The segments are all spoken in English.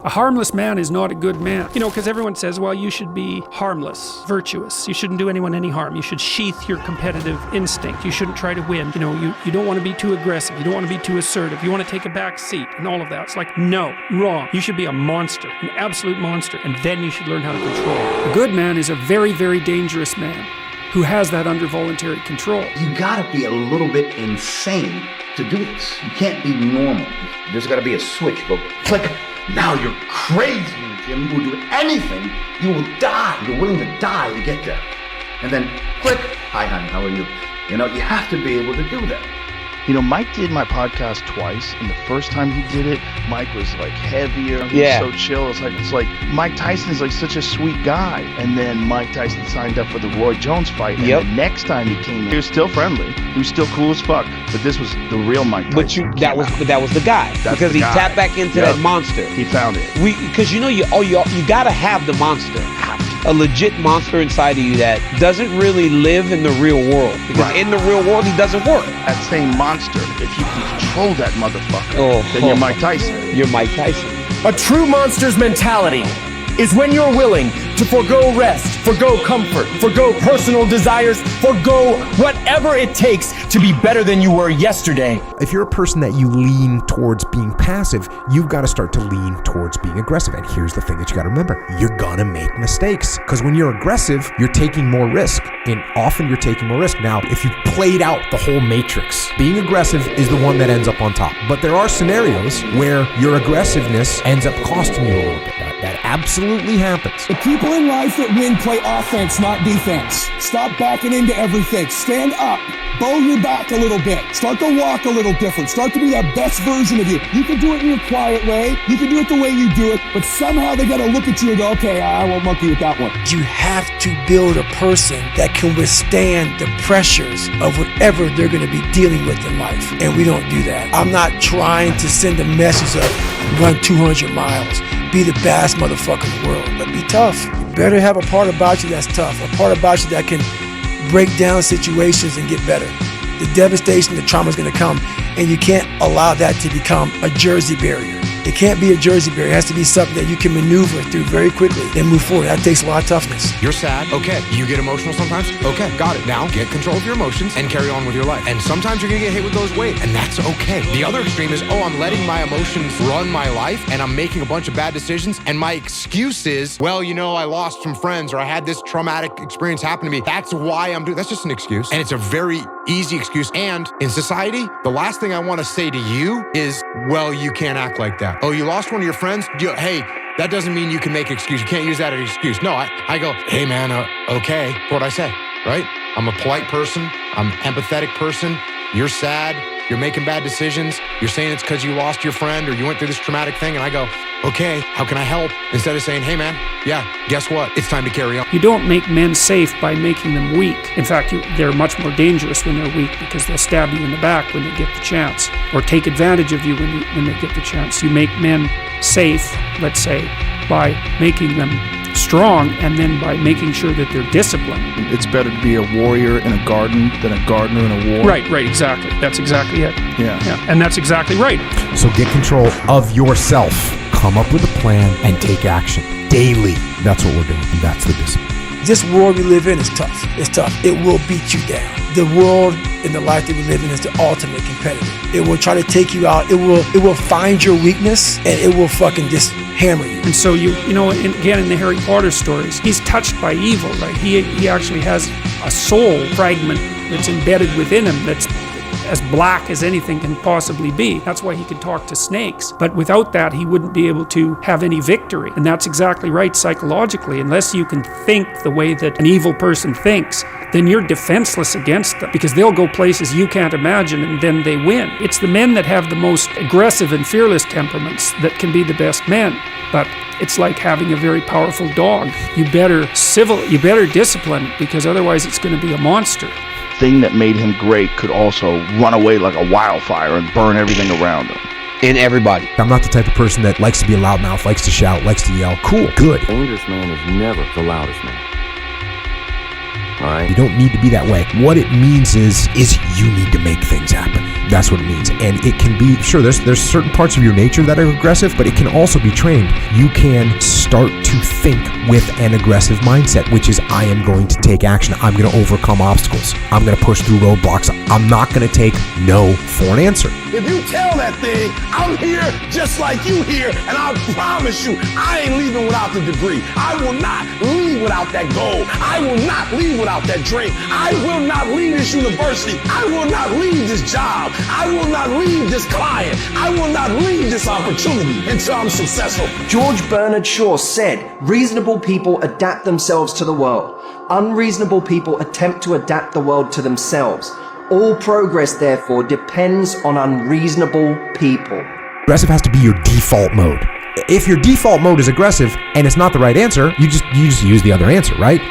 A harmless man is not a good man. You know, because everyone says, well, you should be harmless, virtuous. You shouldn't do anyone any harm. You should sheath your competitive instinct. You shouldn't try to win. You know, you don't want to be too aggressive. You don't want to be too assertive. You want to take a back seat and all of that. It's like, no, wrong. You should be a monster, an absolute monster, and then you should learn how to control. A good man is a very, very dangerous man who has that under voluntary control. You gotta be a little bit insane to do this. You can't be normal. There's gotta be a switch. Go click. Now you're crazy, Jim. You will do anything. You will die. You're willing to die to get there. And then click. Hi, honey. How are you? You know, you have to be able to do that. You know, Mike did my podcast twice, and the first time he did it, Mike was like heavier. He was so chill. It's like Mike Tyson is like such a sweet guy. And then Mike Tyson signed up for the Roy Jones fight. And the next time he came, he was still friendly. He was still cool as fuck. But this was the real Mike Tyson. But that was the guy. Because he tapped back into that monster. He found it. Because you gotta have the monster. A legit monster inside of you that doesn't really live in the real world. Because in the real world, he doesn't work. That same monster, if you can control that motherfucker, then you're Mike Tyson. You're Mike Tyson. A true monster's mentality is when you're willing to forgo rest, forgo comfort, forgo personal desires, forgo whatever it takes to be better than you were yesterday. If you're a person that you lean towards being passive, you've got to start to lean towards being aggressive. And here's the thing that you got to remember. You're gonna make mistakes. Because when you're aggressive, you're taking more risk. And often you're taking more risk. Now, if you've played out the whole matrix, being aggressive is the one that ends up on top. But there are scenarios where your aggressiveness ends up costing you a little bit. That absolutely happens. The people in life that win play offense, not defense. Stop backing into everything. Stand up. Bow your back a little bit. Start to walk a little different. Start to be that best version of you. You can do it in your quiet way. You can do it the way you do it. But somehow they got to look at you and go, okay, I won't monkey with that one. You have to build a person that can withstand the pressures of whatever they're going to be dealing with in life. And we don't do that. I'm not trying to send a message of run 200 miles. Be the baddest motherfucker in the world, but be tough. You better have a part about you that's tough, a part about you that can break down situations and get better. The devastation, the trauma is going to come, and you can't allow that to become a Jersey barrier. It can't be a Jersey barrier. It has to be something that you can maneuver through very quickly and move forward. That takes a lot of toughness. You're sad. Okay. You get emotional sometimes. Okay. Got it. Now get control of your emotions and carry on with your life. And sometimes you're going to get hit with those waves, and that's okay. The other extreme is, I'm letting my emotions run my life, and I'm making a bunch of bad decisions, and my excuse is, well, I lost some friends, or I had this traumatic experience happen to me. That's why I'm doing. That's just an excuse. And it's a very easy excuse. And in society, the last thing I want to say to you is, well, you can't act like that. Oh, you lost one of your friends? Hey, that doesn't mean you can make an excuse. You can't use that as an excuse. No, I go, hey man, okay. That's what I say, right? I'm a polite person. I'm an empathetic person. You're sad. You're making bad decisions. You're saying it's because you lost your friend or you went through this traumatic thing. And I go, okay, how can I help? Instead of saying, hey man, guess what? It's time to carry on. You don't make men safe by making them weak. In fact, they're much more dangerous when they're weak because they'll stab you in the back when they get the chance or take advantage of you when they get the chance. You make men safe, let's say, by making them strong and then by making sure that they're disciplined. It's better to be a warrior in a garden than a gardener in a war. Right, exactly. That's exactly it. Yeah. And that's exactly right. So get control of yourself. Come up with a plan and take action daily. That's what we're doing. That's the discipline. This world we live in is tough. It's tough. It will beat you down. The world and the life that we live in is the ultimate competitor. It will try to take you out. It will find your weakness and it will fucking just hammer you. And so again in the Harry Potter stories, he's touched by evil, right? He actually has a soul fragment that's embedded within him that's as black as anything can possibly be. That's why he could talk to snakes. But without that, he wouldn't be able to have any victory. And that's exactly right psychologically. Unless you can think the way that an evil person thinks, then you're defenseless against them because they'll go places you can't imagine and then they win. It's the men that have the most aggressive and fearless temperaments that can be the best men. But it's like having a very powerful dog. You better discipline it because otherwise it's going to be a monster. Thing that made him great could also run away like a wildfire and burn everything around him. And everybody. I'm not the type of person that likes to be a loudmouth, likes to shout, likes to yell. Cool, good. The dangerous man is never the loudest man. All right. You don't need to be that way. What it means is you need to make things happen. That's what it means. And it can be, sure, there's certain parts of your nature that are aggressive, but it can also be trained. You can start to think with an aggressive mindset, which is, I am going to take action. I'm going to overcome obstacles. I'm going to push through roadblocks. I'm not going to take no for an answer. If you tell that thing, I'm here just like you here, and I promise you, I ain't leaving without the degree. I will not leave without that goal. I will not leave without that dream. I will not leave this university. I will not leave this job. I will not leave this client. I will not leave this opportunity until I'm successful. George Bernard Shaw said, reasonable people adapt themselves to the world. Unreasonable people attempt to adapt the world to themselves. All progress, therefore, depends on unreasonable people. Aggressive has to be your default mode. If your default mode is aggressive and it's not the right answer, you just use the other answer, right?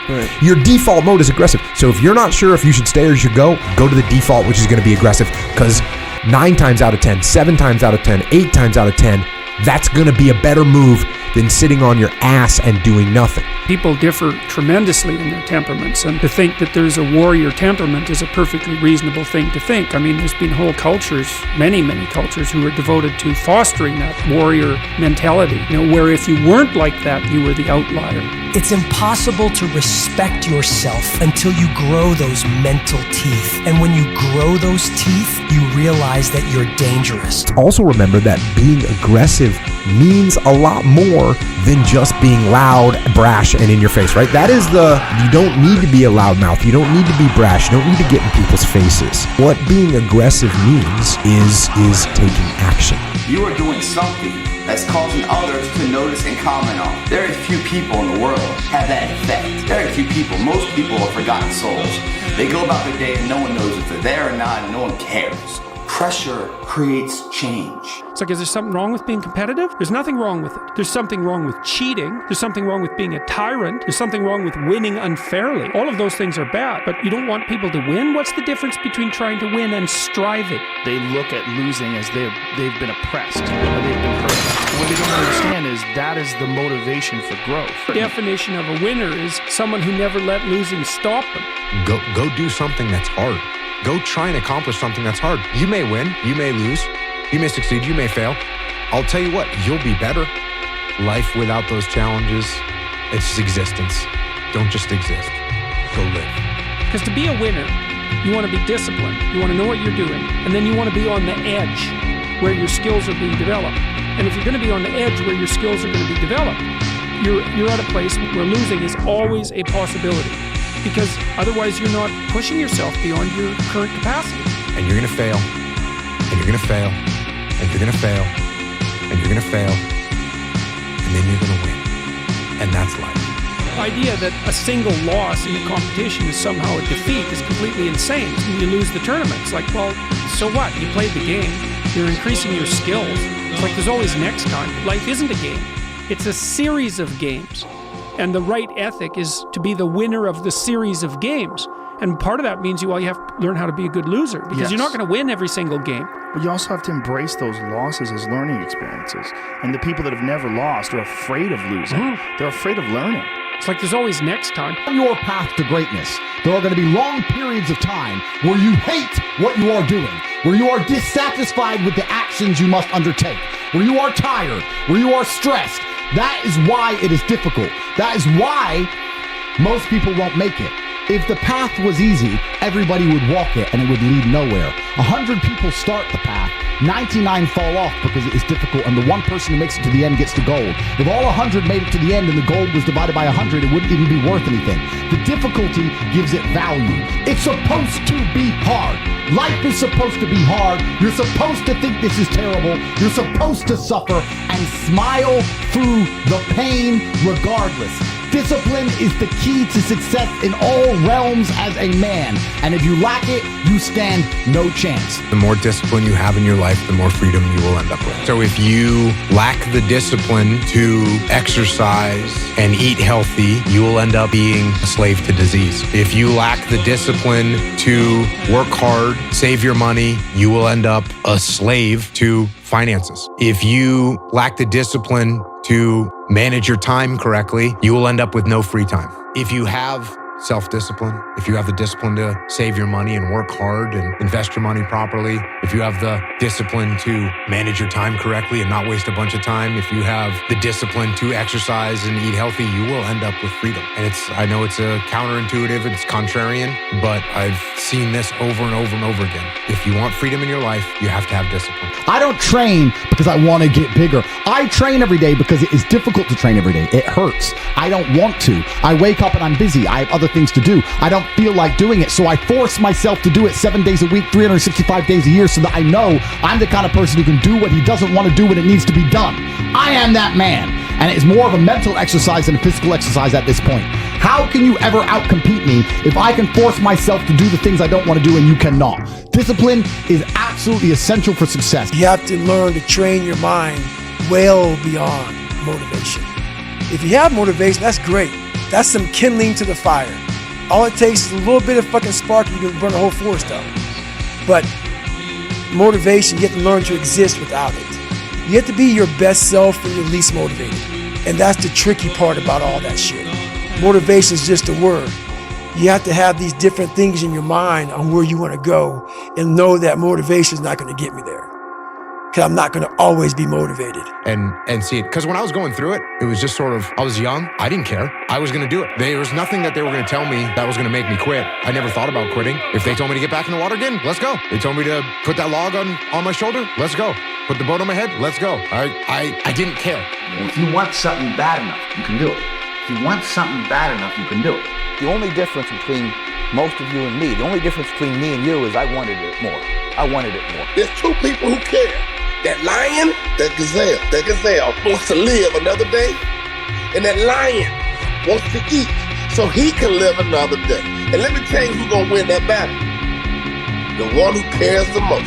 Your default mode is aggressive. So if you're not sure if you should stay or you should go to the default, which is going to be aggressive, because 9 times out of 10, 7 times out of 10, 8 times out of 10, that's going to be a better move than sitting on your ass and doing nothing. People differ tremendously in their temperaments, and to think that there's a warrior temperament is a perfectly reasonable thing to think. I mean, there's been whole cultures, many cultures, who are devoted to fostering that warrior mentality, where if you weren't like that, you were the outlier. It's impossible to respect yourself until you grow those mental teeth. And when you grow those teeth, you realize that you're dangerous. Also remember that being aggressive means a lot more than just being loud, brash, and in your face, right? You don't need to be a loudmouth. You don't need to be brash. You don't need to get in people's faces. What being aggressive means is taking action. You are doing something that's causing others to notice and comment on. Very few people in the world have that effect. Very few people. Most people are forgotten souls. They go about their day and no one knows if they're there or not, and no one cares. Pressure creates change. It's like, is there something wrong with being competitive? There's nothing wrong with it. There's something wrong with cheating. There's something wrong with being a tyrant. There's something wrong with winning unfairly. All of those things are bad, but you don't want people to win? What's the difference between trying to win and striving? They look at losing as they've been oppressed, or they've been hurt. What they don't understand is that is the motivation for growth. The definition of a winner is someone who never let losing stop them. Go do something that's hard. Go try and accomplish something that's hard. You may win, you may lose, you may succeed, you may fail. I'll tell you what, you'll be better. Life without those challenges, it's just existence. Don't just exist. Go live. Because to be a winner, you want to be disciplined, you want to know what you're doing, and then you want to be on the edge where your skills are being developed. And if you're going to be on the edge where your skills are going to be developed, you're at a place where losing is always a possibility. Because otherwise you're not pushing yourself beyond your current capacity. And you're going to fail, and you're going to fail, and you're going to fail, and you're going to fail, and then you're going to win. And that's life. The idea that a single loss in a competition is somehow a defeat is completely insane. When you lose the tournament, it's like, well, so what? You played the game. You're increasing your skills. It's like there's always next time. Life isn't a game. It's a series of games. And the right ethic is to be the winner of the series of games. And part of that means you have to learn how to be a good loser, because you're not going to win every single game. But you also have to embrace those losses as learning experiences. And the people that have never lost are afraid of losing. They're afraid of learning. It's like there's always next time. On your path to greatness, there are going to be long periods of time where you hate what you are doing, where you are dissatisfied with the actions you must undertake, where you are tired, where you are stressed. That is why it is difficult. That is why most people won't make it. If the path was easy, everybody would walk it and it would lead nowhere. 100 people start the path, 99 fall off because it is difficult, and the one person who makes it to the end gets the gold. If all 100 made it to the end and the gold was divided by 100, it wouldn't even be worth anything. The difficulty gives it value. It's supposed to be hard. Life is supposed to be hard. You're supposed to think this is terrible. You're supposed to suffer and smile through the pain regardless. Discipline is the key to success in all realms as a man. And if you lack it, you stand no chance. The more discipline you have in your life, the more freedom you will end up with. So if you lack the discipline to exercise and eat healthy, you will end up being a slave to disease. If you lack the discipline to work hard, save your money, you will end up a slave to finances. If you lack the discipline to manage your time correctly, you will end up with no free time. If you have self-discipline, if you have the discipline to save your money and work hard and invest your money properly, if you have the discipline to manage your time correctly and not waste a bunch of time, if you have the discipline to exercise and eat healthy, you will end up with freedom. And I know it's a counterintuitive, it's contrarian, but I've seen this over and over and over again. If you want freedom in your life, you have to have discipline. I don't train because I want to get bigger. I train every day because it is difficult to train every day. It hurts. I don't want to. I wake up and I'm busy. I have other things to do. I don't feel like doing it. So I force myself to do it 7 days a week, 365 days a year, so that I know I'm the kind of person who can do what he doesn't want to do when it needs to be done. I am that man. And it's more of a mental exercise than a physical exercise at this point. How can you ever outcompete me if I can force myself to do the things I don't want to do and you cannot? Discipline is absolutely essential for success. You have to learn to train your mind well beyond motivation. If you have motivation, that's great. That's some kindling to the fire. All it takes is a little bit of fucking spark, you can burn a whole forest up. But motivation, you have to learn to exist without it. You have to be your best self when you're least motivated. And that's the tricky part about all that shit. Motivation is just a word. You have to have these different things in your mind on where you want to go and know that motivation is not going to get me there. Because I'm not going to always be motivated. And see it. Because when I was going through it, it was just sort of, I was young. I didn't care. I was going to do it. There was nothing that they were going to tell me that was going to make me quit. I never thought about quitting. If they told me to get back in the water again, let's go. They told me to put that log on my shoulder, let's go. Put the boat on my head, let's go. I didn't care. If you want something bad enough, you can do it. If you want something bad enough, you can do it. The only difference between most of you and me, the only difference between me and you is I wanted it more. I wanted it more. There's two people who care. That lion, that gazelle wants to live another day, and that lion wants to eat so he can live another day. And let me tell you who's gonna win that battle. The one who cares the most.